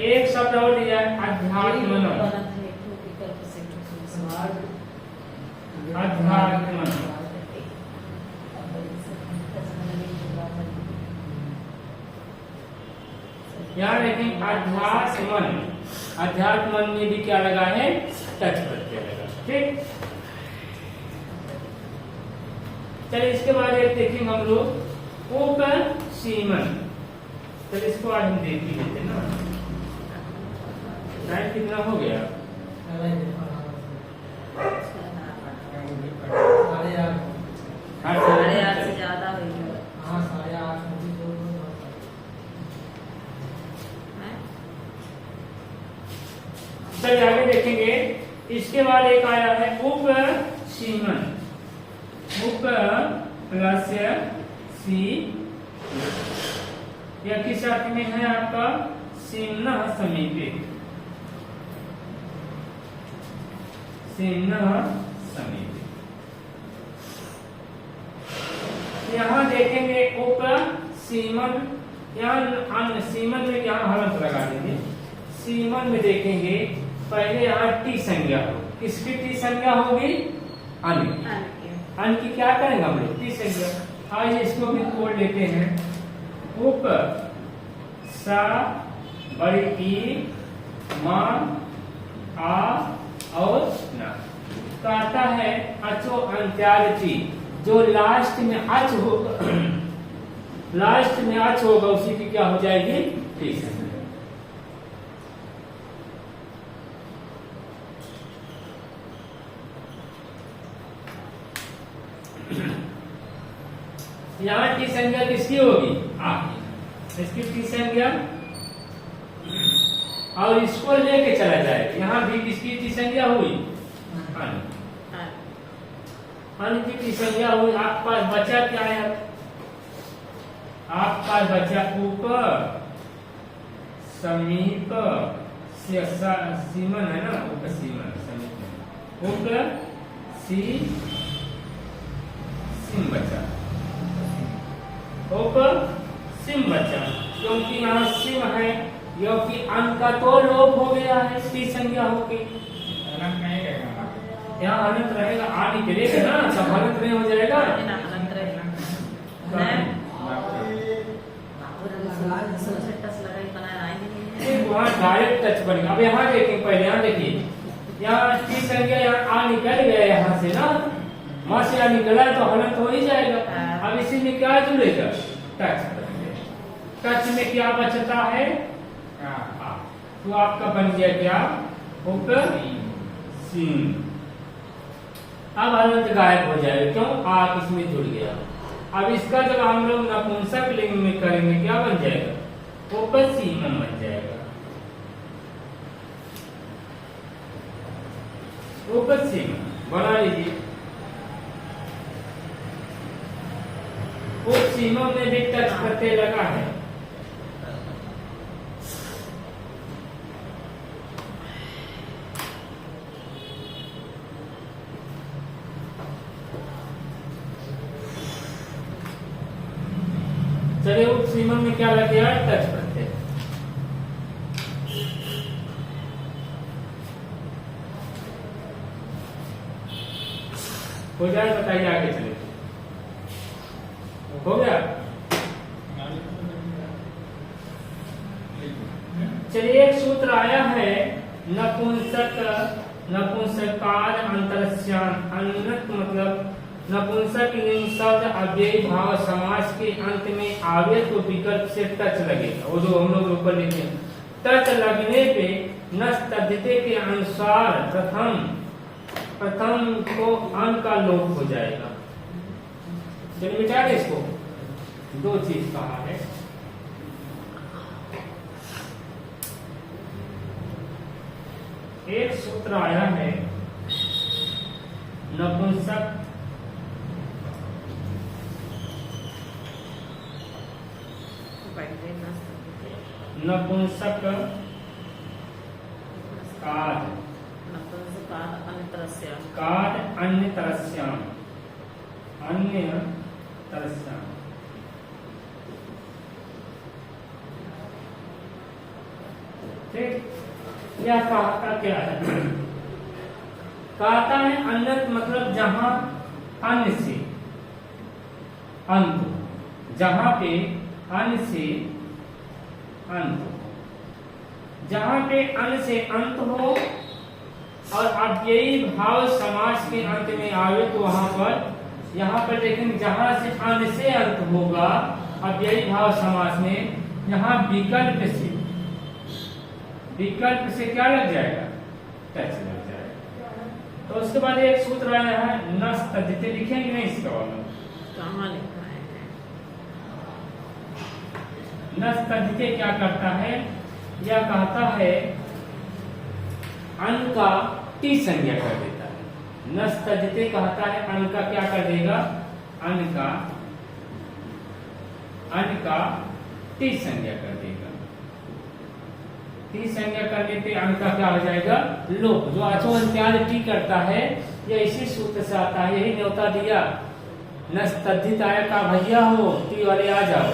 एक शब्द और दिया अध्यात्मन, अध्यात्मन। यहाँ देखें अध्यात्मन, अध्यात्मन में भी क्या लगा है? टच प्रत्यय लगा। ठीक, चलिए इसके बाद एक देखेंगे हम लोग उप सीमन। चलिए इसको आज हम देख ही लेते ना। टाइम कितना हो गया? साढ़े आठ से ज्यादा हो गया। चलिए आगे देखेंगे। इसके बाद एक आया है उप सीमन, उप प्लस सी, यह किस अर्थ में है आपका? सीमन समीपे, सीमन समीपे। यहाँ देखेंगे उप सीमन, यहाँ सीमन में यहाँ हलंत लगा देंगे। सीमन में देखेंगे पहले यहाँ टी संज्ञा हो, किसकी टी संज्ञा होगी? अन की। अन की क्या करेंगे हम लोग? टी संज्ञा। आइए इसको भी तोड़ लेते हैं। उप सा बड़ी ई मां आ और ना, कहता है अचो अंत्याज ची, जो लास्ट में अच होगा, लास्ट में अच होगा उसी की क्या हो जाएगी? टी संज्ञा। यहाँ टी संज्ञा किसकी होगी? आ, इसकी टी संज्ञा, और इसको लेके चला जाए। यहाँ भी किसकी टी संज्ञा हुई? अन की टी संज्ञा हुई। आपके पास बचा क्या है? आपके पास बचा ऊपर समीप, सीमन है ना, उप सीमन समीप, उप सी सिम बचा, उप सिम बचा, क्योंकि यहाँ सिम है, क्योंकि अन का तो लोप हो गया है, सी संज्ञा होगी। यहाँ अनंत रहेगा, आ निकलेगा ना, सब अनंत नहीं हो जाएगा। वहाँ डायरेक्ट टच बनेगा। अब यहाँ देखें, पहले यहाँ देखिए, यहाँ टी संज्ञा, यहाँ आ निकल गया यहाँ से ना, वहां से निकला तो हलंत हो ही जाएगा। अब इसी में क्या जुड़ेगा? टच। टच में क्या बचता है? तो आपका बन गया क्या? उप सीम। अब हलंत गायब हो जाएगा, क्यों? आप इसमें जुड़ गया। अब इसका जब हम लोग नपुंसक लिंग में करेंगे क्या बन जाएगा? उपसीमम बन जाएगा। उपसीमम बना लीजिए। उपसीमम में भी टच प्रत्यय लगा है। चलिए उपसीमम में क्या लग गया? टच प्रत्यय। हो जाए, बताइए आगे चले। हो गया? चलिए एक सूत्र आया है नपुंसक नपुंसकाद अंतरस्यान। अन्नत मतलब नपुंसक लिंग शब्द अव्ययी भाव समास के अंत में आवे तो विकल्प से टच लगेगा। वो जो हम लोग ऊपर लिखे टच लगने पे नस तद्धिते के अनुसार प्रथम को अन का लोप हो जाएगा। चलिए मिटा दे इसको। दो चीज कहा है। एक सूत्र आया है नपुंसक नपुंसक काद अन्य तरस्याम ठीक। यह कहता क्या है? कहता है अन्नत मतलब जहां अन्य से अंत, जहां पे अन्य से अंत, जहां पे अन्य से अंत हो और अव्ययी भाव समास के अंत में आवे तो वहां पर यहाँ पर देखेंगे जहां से अन्य से अंत होगा अव्ययी भाव समास में, यहाँ विकल्प से क्या लग जाएगा? टच लग जाएगा। तो उसके बाद एक सूत्र आया है नस तद्धिते। लिखेंगे नहीं इसका वाला? कहाँ लिखा है? नस तद्धिते क्या करता है? यह कहता है अन का टी संज्ञा कर देता है। नस तद्धिते कहता है अन का क्या कर देगा? अन का टी संज्ञा कर देगा। टी संज्ञा करने पे अन का क्या हो जाएगा? लोप। जो आचो अंत्याद टी करता है यह इसी सूत्र से आता है। यही न्योता दिया। नस तद्धित आया का भैया हो टी वाले आ जाओ,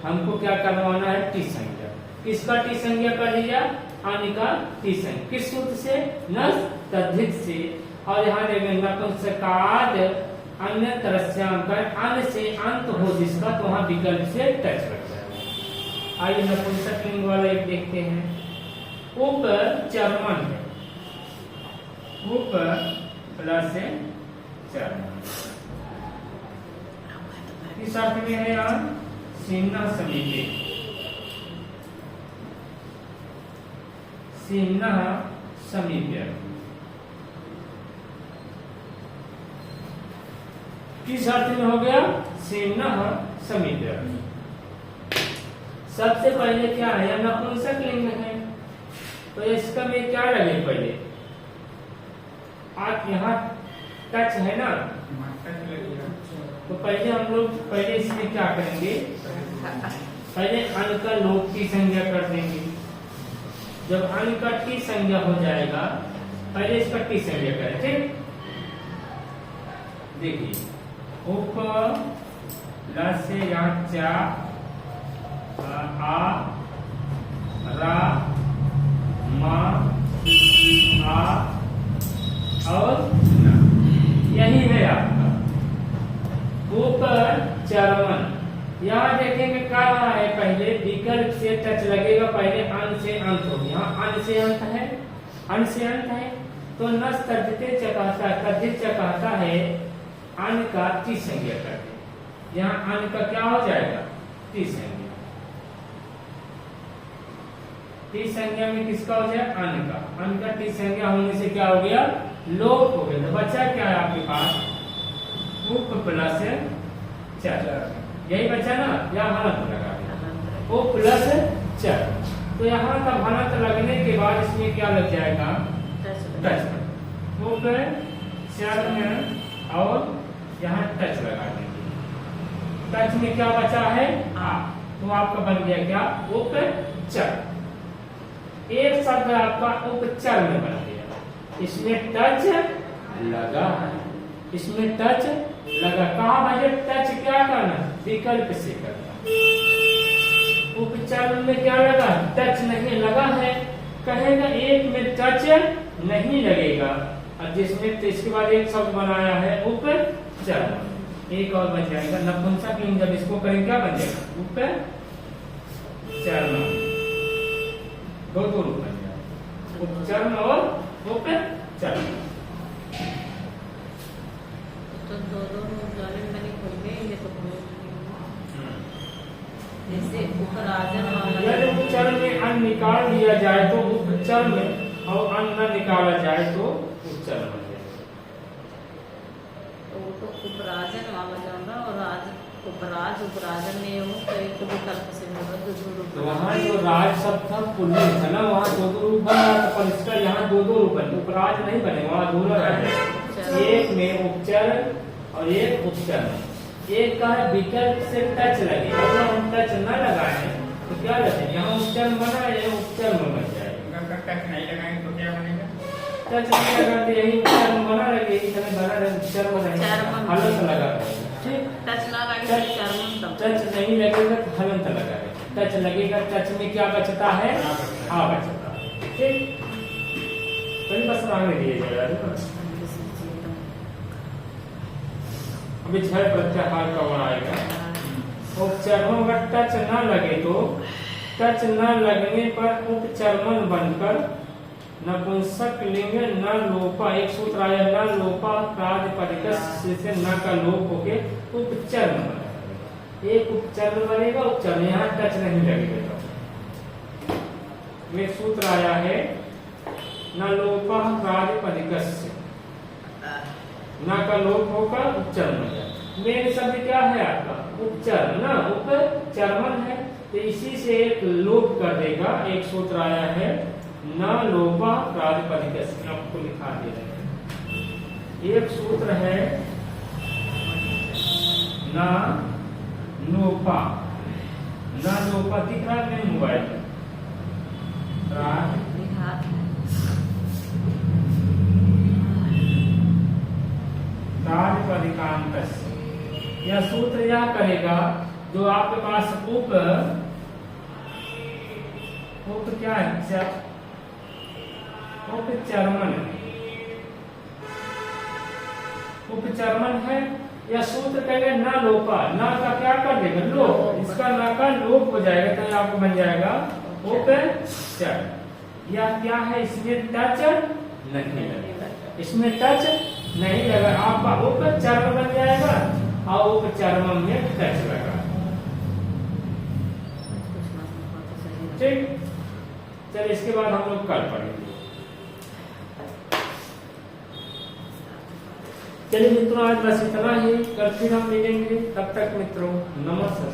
हमको क्या करवाना है? टी संज्ञा। किसका टी संज्ञा कर दिया? अन का टी संज्ञा। किस सूत्र से? नस तद्धित से। और यहाँ देखेंगे नपुंसकाद अन्य तरस्याम पर अन से अंत हो जिसका, तो वहां विकल्प से टच लग जाएगा। आइए नपुंसक लिंग वाला एक देखते हैं। उप चर्मन है। उप प्लस चर्मन इस अर्थ में है यहाँ सीमना समीपे। सीमना समीप्य किस अर्थ में हो गया? सीमना समीप्य। सबसे पहले क्या है? नपुंसक लिंग है तो इसका में क्या लगे? पहले आप यहाँ टच है ना, तो पहले हम लोग इसमें क्या करेंगे? पहले अन का लोप की संज्ञा कर देंगे। जब अन का टी संज्ञा हो जाएगा पहले इसका टी संज्ञा करें। ठीक, देखिए उप प्लस से यहाँ चा आ रा मा आ और ना, यही है आपका ऊपर चरमन। यहाँ देखेंगे क्या रहा है? पहले विकल्प से टच लगेगा, पहले अन से अंत हो। यहाँ अन से अंत है, अन से अंत है तो नस तद्धिते चकाता, तद्धित चकाता है अन का टी संज्ञा करके। यहाँ अन का क्या हो जाएगा? टी संज्ञा। टी संज्ञा में किसका हो जाए? अन का। अन का टी संज्ञा होने से क्या हो गया? लोप हो गया। तो बचा क्या है आपके पास? उप प्लस चर। यही बचा ना, या हलंत लगा दिया। उप प्लस चर। तो यहाँ का हलंत लगने के बाद इसमें क्या लग जाएगा? टच। उप चर में और यहाँ टच लगा देंगे। टच में क्या बचा है? आ। तो आपका बन गया क्या? उपचर। एक शब्द आपका उपचर में बन गया। इसमें टच लगा है, इसमें टच लगा। कहा भाई? टच क्या करना? विकल्प से करना। उपचर में क्या लगा? टच नहीं लगा है। कहेगा एक में टच नहीं लगेगा, और जिसमें इसके बाद एक शब्द बनाया है उपचर, एक और बन जाएगा नपुंसक लिंग। जब इसको करें क्या बन जाएगा? उपचरण। दो रूप बन जाएगा, उपचरण और उपचरण। तो दोनों मैंने खोल देंगे तो जैसे उपराजन वाला, यदि उपचरण में अन्न निकाल लिया जाए तो उपचरण में, और अन्न न निकाला जाए तो उपचरण बन जाएगा। तो वो तो उपराजन वाला जाना, और राज उपराज उपराजन में हो तो एक विकल्प से होगा तो वहाँ जो राज शब्द था पुल्लिंग था ना, वहाँ दो रूप बन रहा था, पर इसका यहाँ दो रूप बने। उपराज नहीं बने, वहाँ दोनों रह जाए। एक में उपचरण और एक उपचरण। एक का है विकल्प से टच लगे, अगर हम टच न लगाए तो क्या लगे? यहाँ उपचरण बना है, यहाँ उपचरण बन जाएगा। अगर टच नहीं लगाएंगे तो क्या बनेगा? टच नहीं लगाते यही उपचरण बना रहे, यही तरह बना रहे, उपचरण बना हलंत लगा। ठीक, टच ना लगे तो चर्मन तब। टच नहीं लगेगा तो हलंत लगा। टच लगेगा, टच में क्या बचता है? आ बचता है। ठीक, तो बस आगे दिए जाएगा। अभी छह प्रत्याहार का वन आएगा। उपचर्मन में टच न लगे तो टच न लगने पर उपचर्मन बनकर नपुंसक लिंग न लोपा, एक सूत्र आया न लोपा प्रातिपदिक से न का लोप होके उपचर्मन बनेगा। एक उपचर्मन बनेगा, उपचर्मन यहाँ टच नहीं लगेगा। तो एक सूत्र आया है न लोपा प्रातिपदिक से, ना का लोप होकर उपचरण हो जाए। मेन शब्द क्या है आपका? उपचरण ना, उपचर्मन है, तो इसी से एक लोप कर देगा। एक सूत्र आया है न लोपा प्रातिपदिक से, आपको लिखा दे रहे हैं। एक सूत्र है न लोपा, न लोपा दिख रहा है मोबाइल प्रातिपदिकांत। यह सूत्र यह कहेगा जो आपके पास उप क्या है? उपचर्मन। उपचर्मन है। यह सूत्र कहेगा ना लोपा, ना का क्या कर देगा? लोप। इसका ना का लोप हो जाएगा, तो आपको बन जाएगा उपचर। यह क्या है? इसमें टच नहीं लगेगा, इसमें टच नहीं लगा, आपका उपचर्म बन जाएगा, और उपचर्म में टच लगा। ठीक, चलिए इसके बाद हम लोग कल पढ़ेंगे। चलिए मित्रों, आज बस इतना ही। कल फिर हम मिलेंगे। तब तक मित्रों नमस्कार।